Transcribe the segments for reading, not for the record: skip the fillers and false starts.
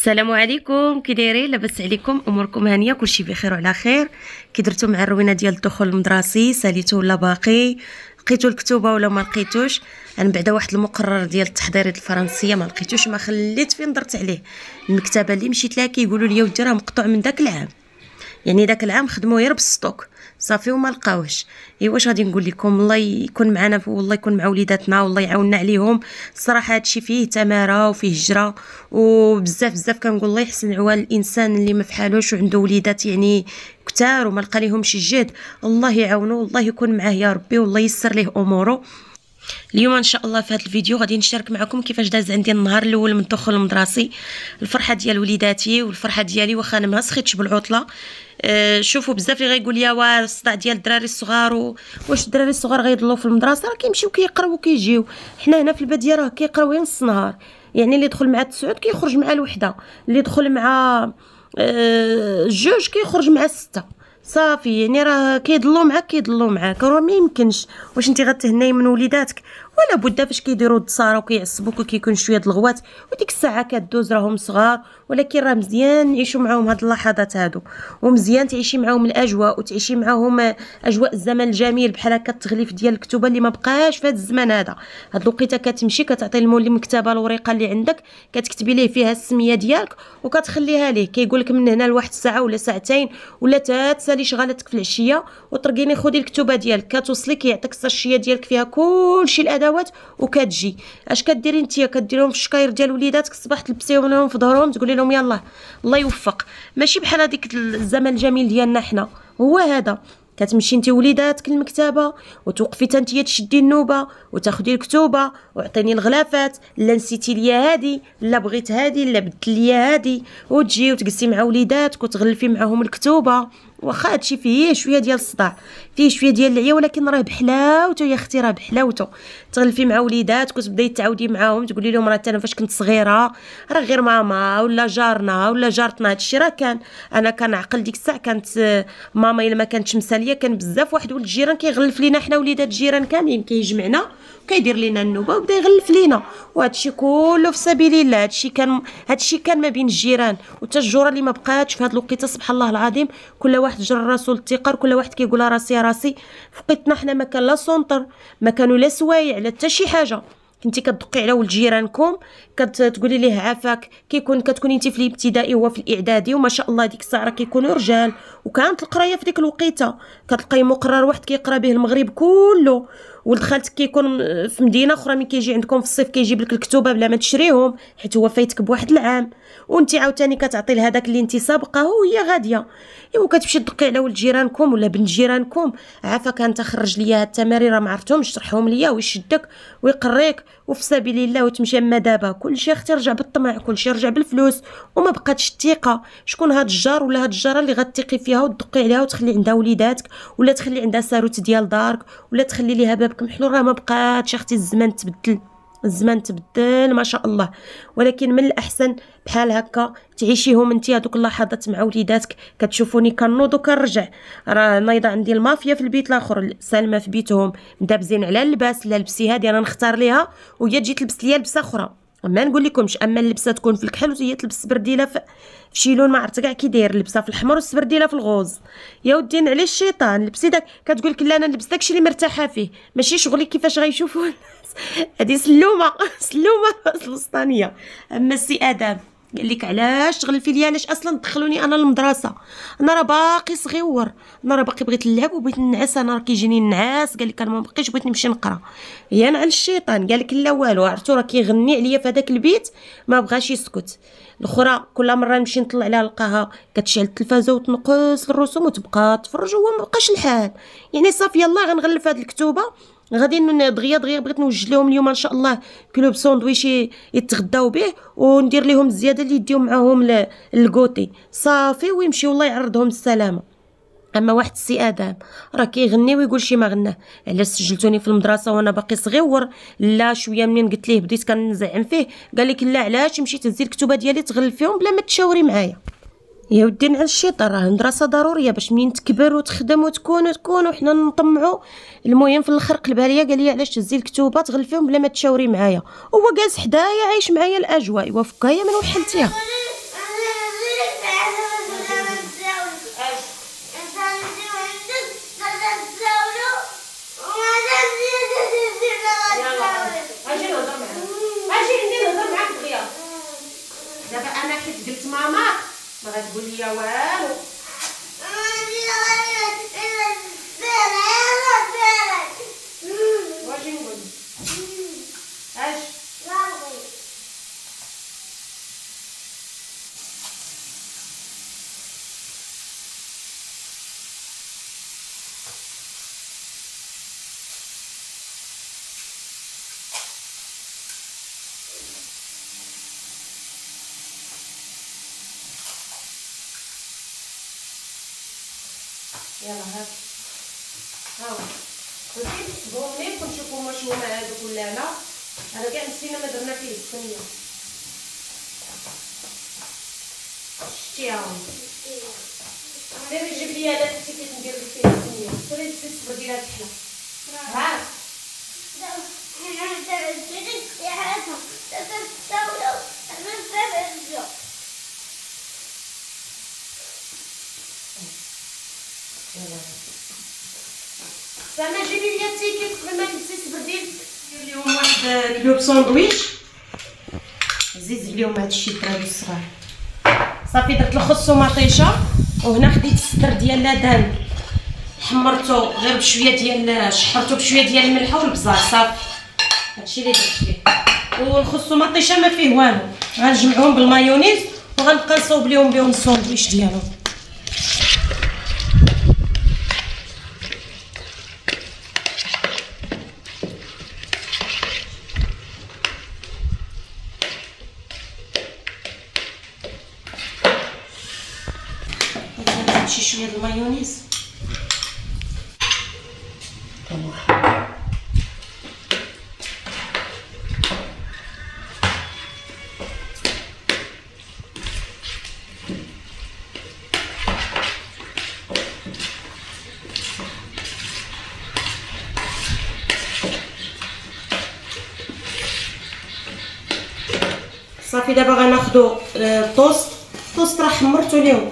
السلام عليكم، كي دايرين؟ لاباس عليكم؟ اموركم هانيه؟ كلشي بخير وعلى خير. كي درتو مع الروينه ديال الدخول المدرسي؟ ساليتو ولا باقي؟ لقيتو الكتوبه ولا ما لقيتوش؟ انا بعدا واحد المقرر ديال التحضيرات الفرنسيه ما لقيتوش، ما خليت فين درت عليه. المكتبه اللي مشيت لها كيقولوا لي ودي راه مقطوع من داك العام، يعني داك العام خدموه غير بالستوك صافي وما لقاوش. اي واش غادي نقول لكم؟ الله يكون معنا والله يكون مع وليداتنا والله يعاوننا عليهم. الصراحه هادشي فيه تماره وفيه هجره وبزاف بزاف. كنقول الله يحسن عوان الانسان اللي ما فحالوش وعنده وليدات يعني كتار وما لقى ليهمش الجهد. الله يعاونو والله يكون معاه يا ربي والله يسر ليه اموره. اليوم ان شاء الله في هذا الفيديو غادي نشارك معكم كيفاش داز عندي النهار الاول من الدخول المدرسي، الفرحه ديال وليداتي والفرحه ديالي واخا انا ما سخيتش بالعطله. شوفوا بزاف اللي غيقول لي واه الصداع ديال الدراري الصغار واش الدراري الصغار غيضلوا في المدرسه؟ راه كيمشيو كيقراو وكيجيو. حنا هنا في الباديه راه كيقراو غير نص نهار، يعني اللي يدخل مع 9 كيخرج مع الوحده، اللي يدخل مع جوج كيخرج مع 6 صافي. يعني راه كيضلوا معاك راه ما يمكنش. واش انت غتهناي من وليداتك؟ ولا بد فاش كيديروا الدصاره وكيعصبوك وكيكون شويه د الغوات وديك الساعه كدوز راهم صغار، ولكن راه مزيان نعيشوا معاهم هاد اللحظات هادو، ومزيان تعيشي معاهم الاجواء وتعيشي معاهم اجواء الزمن الجميل بحال هكا. التغليف ديال الكتوبه اللي ما بقاش في هاد الزمان هذا، هاد الوقيته كتمشي كتعطي المولي المكتبه الورقه اللي عندك كتكتبي ليه فيها السميه ديالك وكتخليها ليه، كيقول لك من هنا لواحد الساعه ولا ساعتين ولا تسالي شغالتك في العشيه وترقيني خدي الكتوبه ديالك كتوصلي كيعطيك الساشيه ديالك فيها كلشي الادوات وكتجي. اش كديري نتيا؟ كديريهم في الشكاير ديال وليداتك الصباح تلبسيهم لهم في ظهرهم تقولي لهم يلا الله يوفق. ماشي بحال هذيك الزمن الجميل ديالنا حنا هو هذا. كتمشي انت وليداتك للمكتبه وتوقفي تنتيا تشدي النوبه وتاخدي الكتوبه وعطيني الغلافات، لا نسيتي ليا هادي، لا بغيت هادي، لا بدل ليا هادي، وتجي وتجلسي مع وليداتك وتغلفي معاهم الكتوبه. واخا هادشي فيه شويه ديال الصداع، فيه شويه ديال العيا، ولكن راه بحلاوته يا اختي، راه بحلاوته. تغلفي مع وليداتك وتبداي تعاودي معاهم تقولي لهم راه انا فاش كنت صغيره راه غير ماما ولا جارنا ولا جارتنا هادشي راه كان. انا كنعقل ديك الساعه كانت ماما الا ما كانتش مساليه كان بزاف واحد ولد الجيران كيغلف لينا حنا وليدات الجيران كاملين، كيجمعنا وكيدير لينا النوبه وبدا يغلف لينا، وهادشي كله في سبيل الله. هادشي كان ما بين الجيران وتا الجوره اللي ما بقاتش في هاد الوقيته. سبحان الله العظيم، كل واحد جر راسو للتقار، كل واحد كيقول راسي راسي. في وقيتنا حنا ما كان لا سونطر، ما كانوا لا سوايع لا حتى شي حاجه. كنتي كتدقي على ولد جيرانكم كتقولي ليه عافاك، كتكوني انت في الابتدائي وهو في الاعدادي، وما شاء الله ديك الساعه كيكونوا رجال. وكانت القرايه في ديك الوقيته كتلقاي مقرر واحد كيقرا به المغرب كله. ولد خالتك كيكون في مدينه اخرى، من كيجي عندكم في الصيف كيجيب لك الكتوبه بلا ما تشريهم حيت هو فايتك بواحد العام، وانت عاوتاني كتعطي لهداك اللي انت سابقه وهي غاديه. ايوا كتمشي تدقي على ولد جيرانكم ولا بنت جيرانكم، عافاك انت خرج ليا هاد التمارين راه ما عرفتهمش، شرحهم ليا ويشدك ويقريك وفي سبيل الله وتمشي. اما دابا كلشي اختي رجع بالطمع، كلشي رجع بالفلوس وما بقاتش الثقه. شكون هاد الجار ولا هاد الجاره اللي غتثقي فيها وتدقي عليها وتخلي عندها وليداتك ولا تخلي عندها ساروت ديال دارك ولا تخلي ليها بابك محلول؟ راه ما بقاتش اختي، الزمان تبدل، الزمان تبدل ما شاء الله. ولكن من الاحسن بحال هكا تعيشيهم انت هذوك اللحظات مع وليداتك. كتشوفوني كنوض وكنرجع، راه نايضه عندي المافيا في البيت الاخر، سلمى في بيتهم مدابزين على اللباس. لا لبسي هادي انا نختار ليها وهي تجي تلبس ليا لبسه اخرى، ما نقول لكمش. اما اللبسه تكون في الكحل وهي تلبس سبرديله في شي لون ما عرفت كاع كي داير، لبسه في الاحمر والسبرديله في الغوز. يا ودي على الشيطان لبسي داك، كتقول لك لا انا نلبس داكشي اللي مرتاحه فيه، ماشي شغلي كيفاش غيشوفوا الناس. هذه سلومه الوسطانيه. اما السي ادم قال لك علاش تغلفي لي؟ علاش اصلا دخلوني انا للمدرسه؟ انا راه باقي صغيور، انا راه باقي بغيت نلعب وبغيت ننعس، انا راه كيجيني النعاس. قال لك انا ما بقيتش بغيت نمشي نقرا. يا على الشيطان قال لك لا والو. عرفتو راه كيغني عليا في هذاك البيت ما بغاش يسكت. الاخرى كل مره نمشي نطلع عليها نلقاها كتشعل التلفازه وتنقص الرسوم وتبقى تفرج وهو ما بقاش الحال. يعني صافي يلاه غنغلف هذه الكتوبه، غادي دغيا بغيت نوجد لهم اليوم ان شاء الله كيلو بساندويتش يتغداو به، وندير لهم الزياده اللي يديو معاهم الكوتي صافي ويمشيو الله يعرضهم السلامه. اما واحد السي ادم راه كيغني ويقول شي ما غناه. علاش سجلتوني في المدرسه وانا باقي صغيور؟ لا شويه منين قلت ليه بديت كنزعم فيه قال لك لا علاش مشيت تهزي الكتوبه ديالي تغلفيهم بلا ما تشاوري معايا؟ يا ودي على الشيطان، راه المدرسه ضروريه باش منين تكبر وتخدم وتكون وحنا نطمعوا. المهم في الاخر قلبها ليا قال لي علاش تهزي الكتوبه تغلفيهم بلا ما تشاوري معايا؟ هو جالس حدايا عايش معايا الاجواء وفكايا من وحلتيها. دابا انا حيت قلت ماما ما غتقول لي والو. واش نقول اش يلا هاك هاو بغيتي تحسبوهم لي ونشوفوا واش هما هادوك ولا لا. انا كاع نسينا ما درنا فيه الصينيه. شتي هاهم سيري جيب لي هذاك حتى كندير لك فيه الصينيه. سيري الصبر ديال هاد الحلا ها سما جيبي لي التيكيت قبل ما تلبسي السبرديل. ندير لهم واحد كيلو ساندويتش زيد لهم هاد الشيطرات الصغار. صافي درت الخس ومطيشه وهنا خديت الصدر ديال لادان حمرته غير بشويه ديال شحرته بشويه ديال الملح والبزار صافي هادشي اللي درت فيه. والخس ومطيشه ما فيه والو غنجمعهم بالمايونيز وغنبقى نصوب لهم بهم الساندويتش ديالهم. شي شويه د المايونيز صافي. دابا غناخدو الطوست راه حمرتو ليهم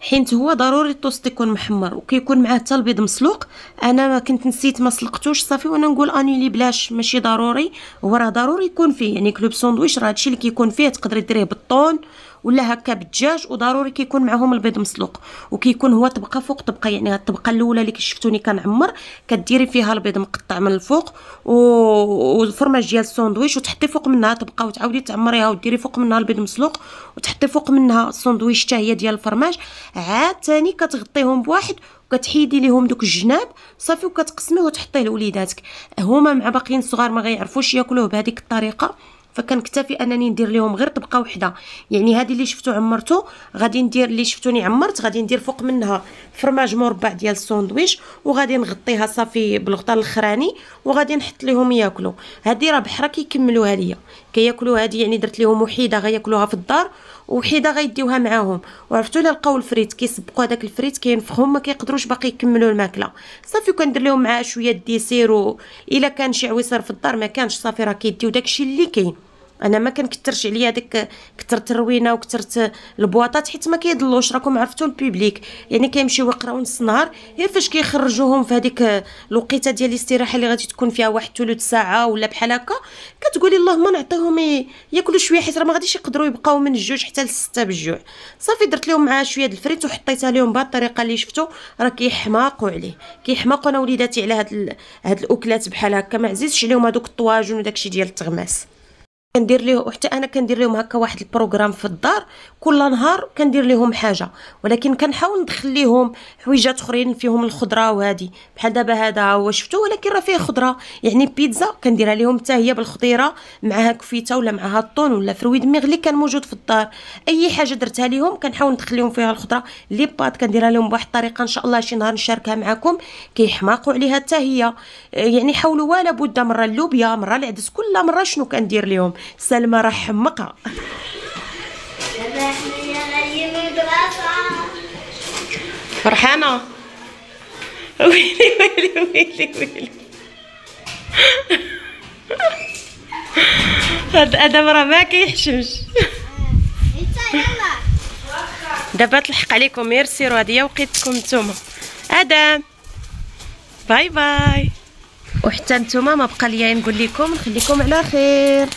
حيت هو ضروري الطوست يكون محمر وكيكون معاه حتى البيض مسلوق. انا ما كنت نسيت ما سلقتوش صافي وانا نقول انيلي بلاش ماشي ضروري. هو راه ضروري يكون فيه يعني كلوب ساندويتش راه هادشي اللي كيكون فيه. تقدري ديريه بالطون ولا هكا بالدجاج وضروري كيكون معاهم البيض مسلوق وكيكون هو طبقه فوق طبقه. يعني الطبقه الاولى اللي شفتوني كنعمر كديري فيها البيض مقطع من الفوق والفرماج ديال الساندويتش وتحطي فوق منها طبقه وتعاودي تعمريها وديري فوق منها البيض مسلوق وتحطي فوق منها الساندويتش حتى هي ديال الفرماج. عاد ثاني كتغطيهم بواحد وكتحيدي ليهم دوك الجناب صافي وكتقسميه وتحطيه لوليداتك. هما مع باقيين صغار ما غيعرفوش ياكلوه بهذيك الطريقه فكنكتفي انني ندير لهم غير طبقه وحده. يعني هذه اللي شفتو عمرتو غادي ندير اللي شفتوني عمرت غادي ندير فوق منها فرماج مربع ديال الساندويتش وغادي نغطيها صافي بالغطاء الاخراني وغادي نحط لهم ياكلوا. هذه راه بحرا كيكملوها ليا كياكلوا هذه. يعني درت لهم وحيده غياكلوها في الدار وحيده غيديوها معاهم. وعرفتوا الا لقاو الفريت كيسبقوا هذاك الفريت كينفخهم ما كيقدروش باقي يكملوا الماكله صافي. كندير لهم معاه شويه ديسير الا كان شي عويصر في الدار ما كانش صافي راه كيديو داكشي اللي كاين. انا ما كنكثرش عليا داك كثرت الروينه وكثرت البواطات حيت ما كيضلوش. راكم عرفتوا البوبليك يعني كيمشيو يقراو نص النهار غير فاش كيخرجوهم في هذيك الوقيته ديال الاستراحه اللي غادي تكون فيها واحد ثلث ساعه ولا بحال هكا كتقولي اللهم نعطيهم ياكلوا شويه حيت راه ما غاديش يقدروا يبقاو من الجوج حتى للستة بالجوع. صافي درت لهم معاه شويه د الفريت وحطيتها لهم بهذه الطريقه اللي شفتوا راه كيحماقوا عليه. كيحماقوا انا وليداتي على هاد الاكلات بحال هكا. ما عزيزش عليهم هذوك الطواجن وداكشي ديال التغماس. كندير ليه حتى انا كندير لهم هكا واحد البروغرام في الدار كل نهار كندير لهم حاجه ولكن كنحاول ندخل لهم حويجات اخرين فيهم الخضره وهذه بحال دابا هذا هو شفتوا ولكن راه فيه خضره. يعني بيتزا كنديرها لهم حتى هي بالخضيره معها كفيته ولا معها الطون ولا فرويد ميغلي كان موجود في الدار. اي حاجه درتها لهم كنحاول ندخل لهم فيها الخضره. لي بات كنديرها لهم بواحد الطريقه ان شاء الله شي نهار نشاركها معكم كيحماقوا عليها حتى هي. يعني حاولوا ولا بد مره اللوبيا مره العدس كل مره شنو كندير لهم. سلمى راه حمقه فرحانه ويلي ويلي ويلي ويلي. هاد ادم راه ما كيحشمش. دابا تلحق عليكم ميرسيرو هذه هي وقيتكم نتوما. ادم باي باي. وحتى نتوما ما بقى ليا نقول لكم نخليكم على خير.